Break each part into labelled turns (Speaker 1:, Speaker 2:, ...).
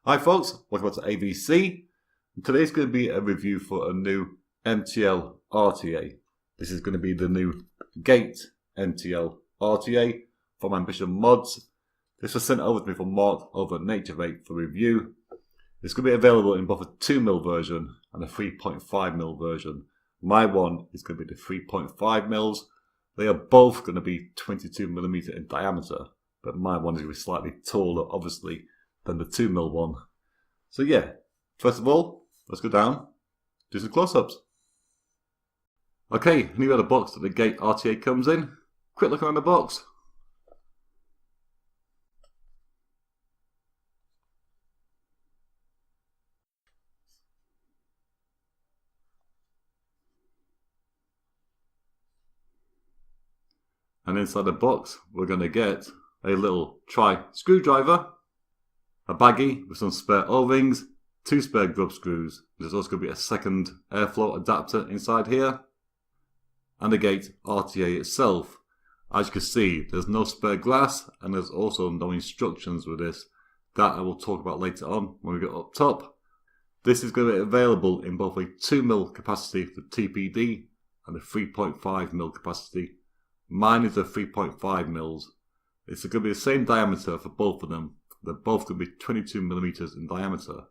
Speaker 1: Hi folks, welcome back to AVC. Today's going to be a review for a new MTL RTA. This is going to be the new Gate MTL RTA from Ambition Mods. This was sent over to me from Mark over at Nature Vape for review. It's going to be available in both a 2mm version and a 3.5mm version. My one is going to be the 3.5mm. They are both going to be 22mm in diameter, but my one is going to be slightly taller, obviously, than the 2mm one. So yeah, first of all, let's go down, do some close-ups. Okay, and here are the box that the Gate RTA comes in. Quick look around the box. And inside the box, we're going to get a little screwdriver, a baggie with some spare O-rings, 2 spare grub screws. There's also going to be a second airflow adapter inside here, and the Gate RTA itself. As you can see, there's no spare glass, and there's also no instructions with this. That I will talk about later on when we get up top. This is going to be available in both a 2mm capacity for TPD and a 3.5mm capacity. Mine is a 3.5mm. It's going to be the same diameter for both of them. They're both going to be 22mm in diameter,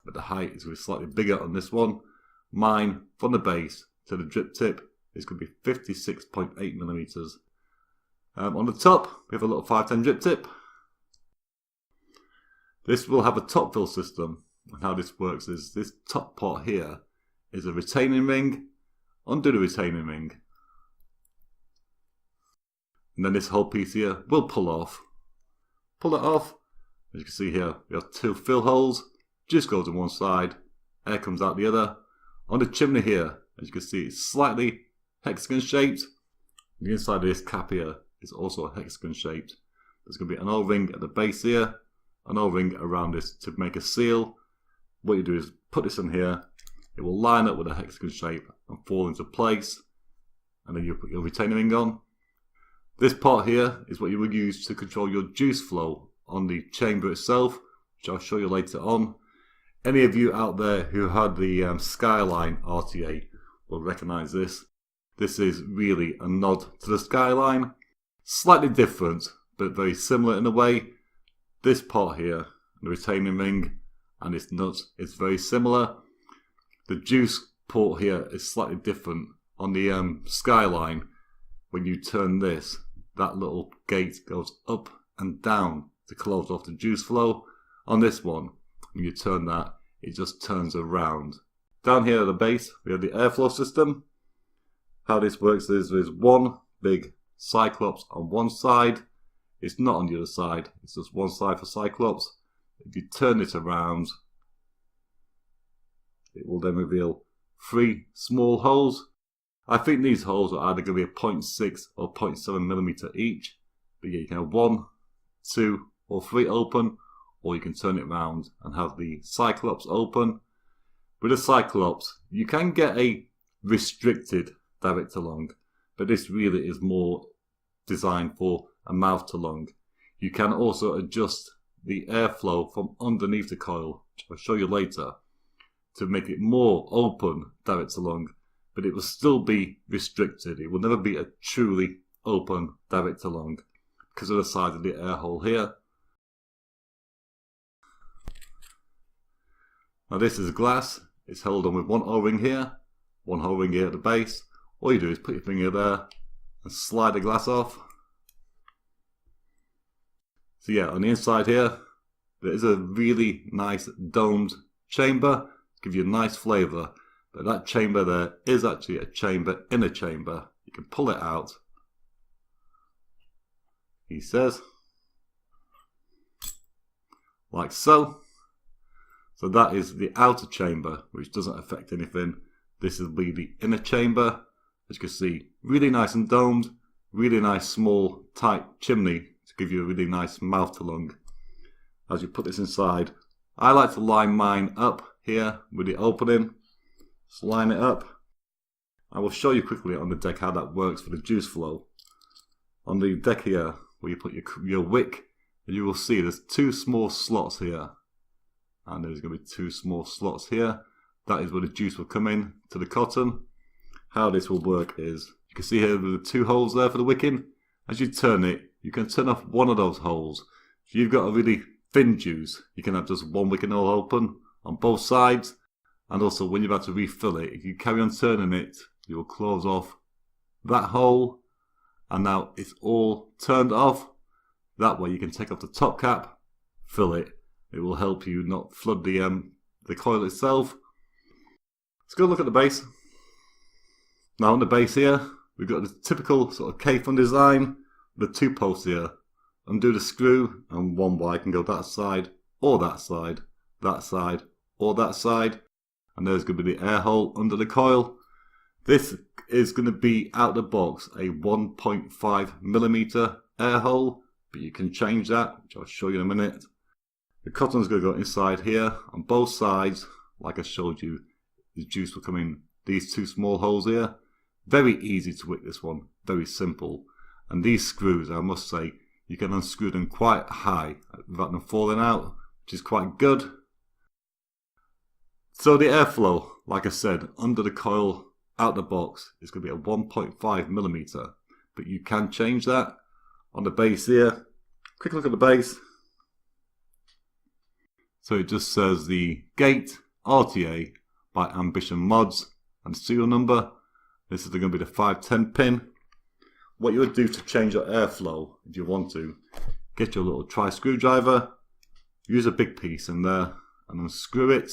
Speaker 1: but the height is going to be slightly bigger on this one. Mine, from the base to the drip tip, is going to be 56.8mm. On the top, we have a little 510 drip tip. This will have a top fill system, and how this works is this top part here is a retaining ring. Undo the retaining ring, and then this whole piece here will pull off. Pull it off. As you can see here, we have 2 fill holes. Juice goes on one side, air comes out the other. On the chimney here, as you can see, it's slightly hexagon shaped. The inside of this cap here is also hexagon shaped. There's going to be an O-ring at the base here, an O-ring around this to make a seal. What you do is put this in here, it will line up with a hexagon shape and fall into place, and then you put your retaining ring on. This part here is what you will use to control your juice flow on the chamber itself, which I'll show you later on. Any of you out there who had the Skyline RTA will recognise this. This is really a nod to the Skyline. Slightly different, but very similar in a way. This part here, the retaining ring and its nut, is very similar. The juice port here is slightly different. On the Skyline, when you turn this, that little gate goes up and down to close off the juice flow. On this one, when you turn that, it just turns around. Down here at the base, we have the airflow system. How this works is there's one big Cyclops on one side. It's not on the other side, it's just one side for Cyclops. If you turn it around, it will then reveal 3 small holes. I think these holes are either going to be a 0.6 or 0.7mm each. But yeah, you can have 1, 2 or 3 open, or you can turn it around and have the Cyclops open. With a Cyclops, you can get a restricted direct to lung, but this really is more designed for a mouth to lung. You can also adjust the airflow from underneath the coil, which I'll show you later, to make it more open direct to lung, but it will still be restricted. It will never be a truly open direct to lung because of the size of the air hole here. Now this is glass. It's held on with one O-ring here, one O-ring here at the base. All you do is put your finger there and slide the glass off. So yeah, on the inside here, there is a really nice domed chamber. Give you a nice flavour. But that chamber there is actually a chamber in a chamber. You can pull it out, he says, like so. So that is the outer chamber, which doesn't affect anything. This will be the inner chamber. As you can see, really nice and domed, really nice small tight chimney to give you a really nice mouth to lung. As you put this inside, I like to line mine up here with the opening. Just line it up. I will show you quickly on the deck how that works for the juice flow. On the deck here, where you put your wick, you will see there's 2 small slots here. and there's going to be 2 small slots here. That is where the juice will come in to the cotton. How this will work is, you can see here the 2 holes there for the wicking. As you turn it, you can turn off one of those holes. If you've got a really thin juice, you can have just one wicking hole open on both sides. And also when you're about to refill it, if you carry on turning it, you will close off that hole. And now it's all turned off. That way you can take off the top cap, fill it. It will help you not flood the coil itself. Let's go look at the base. Now on the base here, we've got the typical sort of K-fun design, the 2 posts here. Undo the screw, and one wire can go that side, or that side, or that side. And there's going to be the air hole under the coil. This is going to be out the box a 1.5mm air hole, but you can change that, which I'll show you in a minute. The cotton's going to go inside here on both sides. Like I showed you, the juice will come in these 2 small holes here. Very easy to wick this one, very simple. And these screws, I must say, you can unscrew them quite high without them falling out, which is quite good. So the airflow, like I said, under the coil out the box is going to be a 1.5mm, but you can change that on the base here. Quick look at the base. So it just says the gate RTA by Ambition Mods and serial number. This is going to be the 510 pin. What you would do to change your airflow, if you want to, get your little tri screwdriver, use a big piece in there and unscrew it.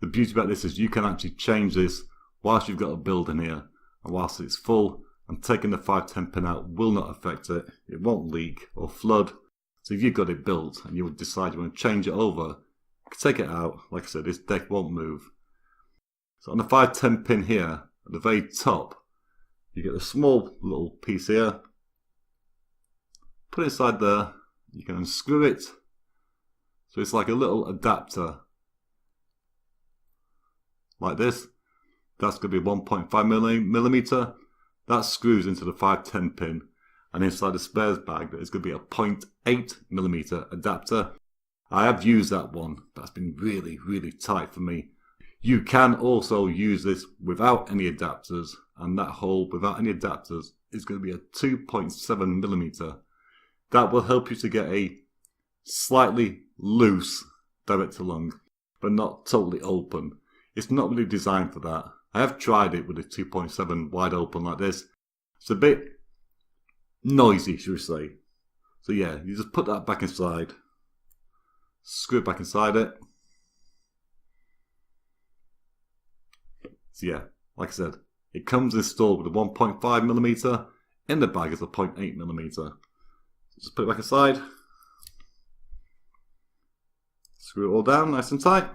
Speaker 1: The beauty about this is you can actually change this whilst you've got a build in here and whilst it's full, and taking the 510 pin out will not affect it. It won't leak or flood. So if you've got it built and you would decide you want to change it over, you can take it out. Like I said, this deck won't move. So on the 510 pin here, at the very top, you get a small little piece here. Put it inside there. You can unscrew it. So it's like a little adapter. Like this. That's going to be 1.5mm. That screws into the 510 pin. And inside the spares bag, there's going to be a 0.8mm adapter. I have used that one. That's been really, really tight for me. You can also use this without any adapters, and that hole without any adapters is going to be a 2.7mm. That will help you to get a slightly loose direct to lung, but not totally open. It's not really designed for that. I have tried it with a 2.7 wide open like this. It's a bit noisy, should we say. So yeah, you just put that back inside, screw it back inside it. So yeah, like I said, it comes installed with a 1.5mm, in the bag is a 0.8mm. So just put it back inside, screw it all down nice and tight.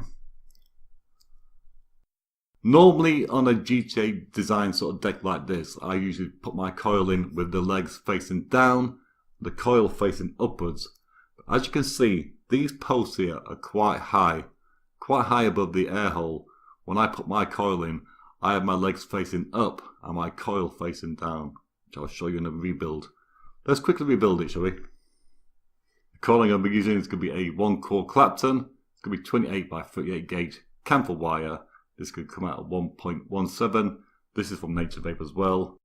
Speaker 1: Normally on a GTA design sort of deck like this, I usually put my coil in with the legs facing down, the coil facing upwards. But as you can see, these posts here are quite high above the air hole. When I put my coil in, I have my legs facing up and my coil facing down, which I'll show you in a rebuild. Let's quickly rebuild it, shall we? The coiling I'll be using is going to be a 1-core Clapton. It's going to be 28 by 38 gauge camphor wire. This could come out at 1.17. This is from Nature Vape as well.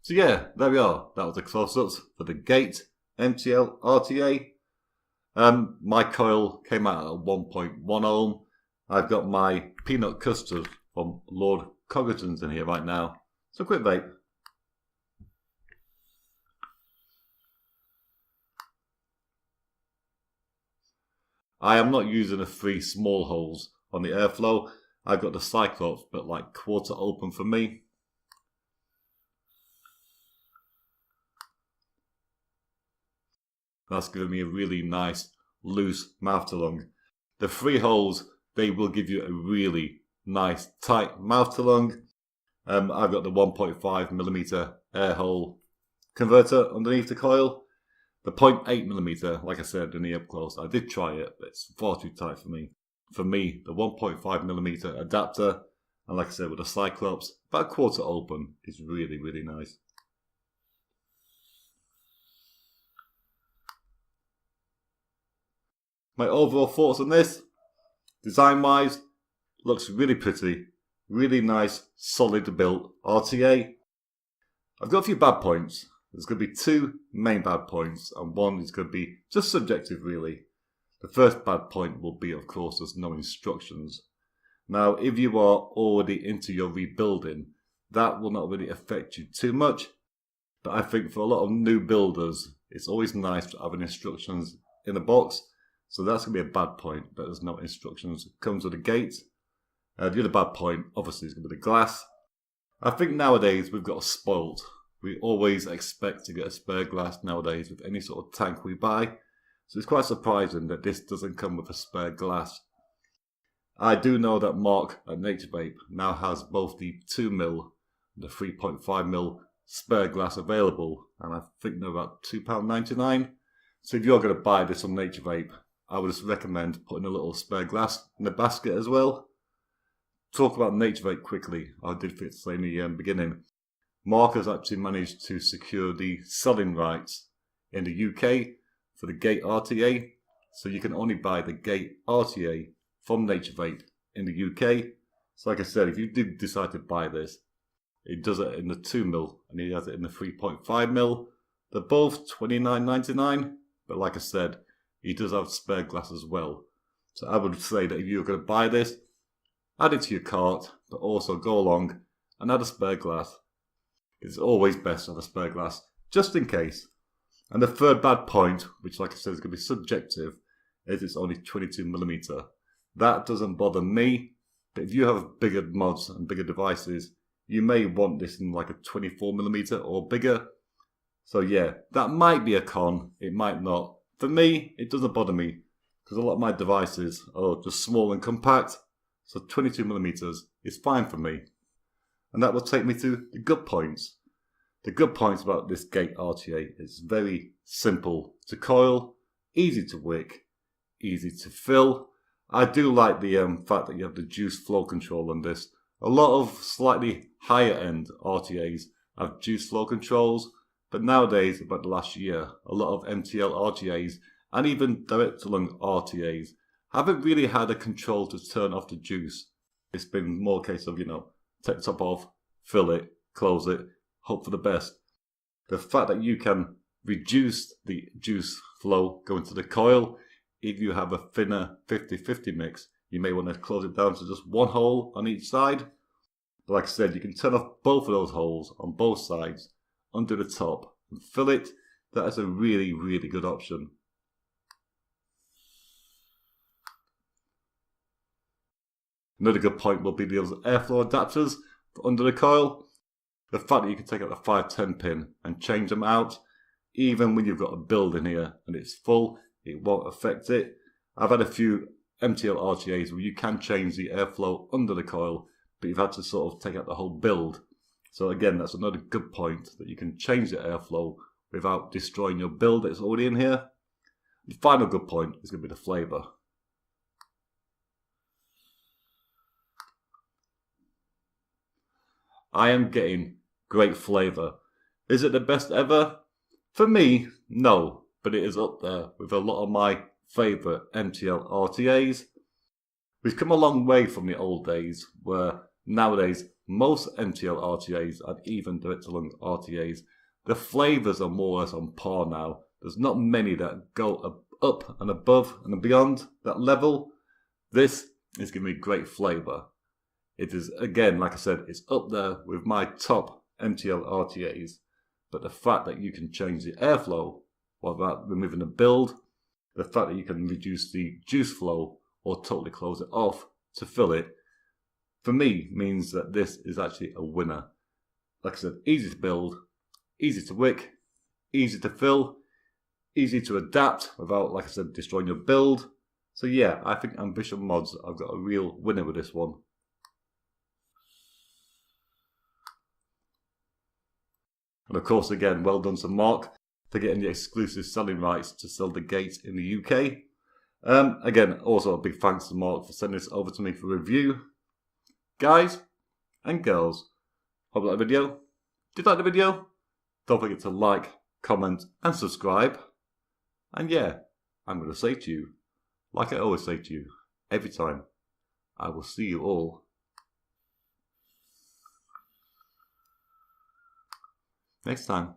Speaker 1: So yeah, there we are. That was the close-ups for the Gate MTL RTA. My coil came out at 1.1 ohm. I've got my peanut custard from Lord Coggerton's in here right now. So quick vape. I am not using the 3 small holes on the airflow. I've got the Cyclops, but like quarter open for me. That's giving me a really nice loose mouth to lung. The 3 holes, they will give you a really nice tight mouth to lung. I've got the 1.5mm air hole converter underneath the coil. The 0.8mm, like I said in the up close, I did try it, but it's far too tight for me. For me, the 1.5mm adapter, and like I said with the Cyclops, about a quarter open is really, really nice. My overall thoughts on this, design-wise, looks really pretty, really nice, solid built RTA. I've got a few bad points. There's going to be 2 main bad points, and one is going to be just subjective, really. The first bad point will be, of course, there's no instructions. Now, if you are already into your rebuilding, that will not really affect you too much. But I think for a lot of new builders, it's always nice to have instructions in the box. So that's going to be a bad point, that there's no instructions. It comes with a gate. The other bad point, obviously, is going to be the glass. I think nowadays we've got spoilt. We always expect to get a spare glass nowadays with any sort of tank we buy. So it's quite surprising that this doesn't come with a spare glass. I do know that Mark at Nature Vape now has both the 2mm and the 3.5mm spare glass available. And I think they're about £2.99. So if you're going to buy this on Nature Vape, I would just recommend putting a little spare glass in the basket as well. Talk about Nature Vape quickly. I did forget to say in the beginning. Mark has actually managed to secure the selling rights in the UK for the Gate RTA. So you can only buy the Gate RTA from Nature Vape in the UK. So like I said, if you did decide to buy this, it does it in the 2mm and he has it in the 3.5mm. They're both £29.99, but like I said, he does have spare glass as well. So I would say that if you're going to buy this, add it to your cart, but also go along and add a spare glass. It's always best to have a spare glass, just in case. And the third bad point, which like I said is going to be subjective, is it's only 22mm. That doesn't bother me, but if you have bigger mods and bigger devices, you may want this in like a 24mm or bigger. So yeah, that might be a con, it might not. For me, it doesn't bother me, because a lot of my devices are just small and compact, so 22mm is fine for me. And that will take me to the good points. The good points about this Gate RTA is very simple to coil, easy to wick, easy to fill. I do like the fact that you have the juice flow control on this. A lot of slightly higher end RTAs have juice flow controls, but nowadays, about the last year, a lot of MTL RTAs and even direct to lung RTAs haven't really had a control to turn off the juice. It's been more a case of, take the top off, fill it, close it, hope for the best. The fact that you can reduce the juice flow going to the coil, if you have a thinner 50-50 mix, you may want to close it down to just one hole on each side. But like I said, you can turn off both of those holes on both sides, under the top, and fill it. That is a really, really good option. Another good point will be the airflow adapters for under the coil. The fact that you can take out the 510 pin and change them out, even when you've got a build in here and it's full, it won't affect it. I've had a few MTL RTAs where you can change the airflow under the coil, but you've had to sort of take out the whole build. So again, that's another good point, that you can change the airflow without destroying your build that's already in here. The final good point is going to be the flavour. I am getting great flavour. Is it the best ever? For me, no, but it is up there with a lot of my favourite MTL RTAs. We've come a long way from the old days, where nowadays most MTL RTAs and even direct to lung RTAs, the flavours are more or less on par now. There's not many that go up and above and beyond that level. This is giving me great flavour. It is, again, like I said, it's up there with my top MTL RTAs. But the fact that you can change the airflow without removing the build, the fact that you can reduce the juice flow or totally close it off to fill it, for me means that this is actually a winner. Like I said, easy to build, easy to wick, easy to fill, easy to adapt without, like I said, destroying your build. So yeah, I think Ambition Mods have got a real winner with this one. And of course, again, well done to Mark for getting the exclusive selling rights to sell the Gate in the UK. Again, also a big thanks to Mark for sending this over to me for review. Guys and girls, hope you like the video. Did you like the video? Don't forget to like, comment and subscribe. And yeah, I'm going to say to you, like I always say to you, every time, I will see you all next time.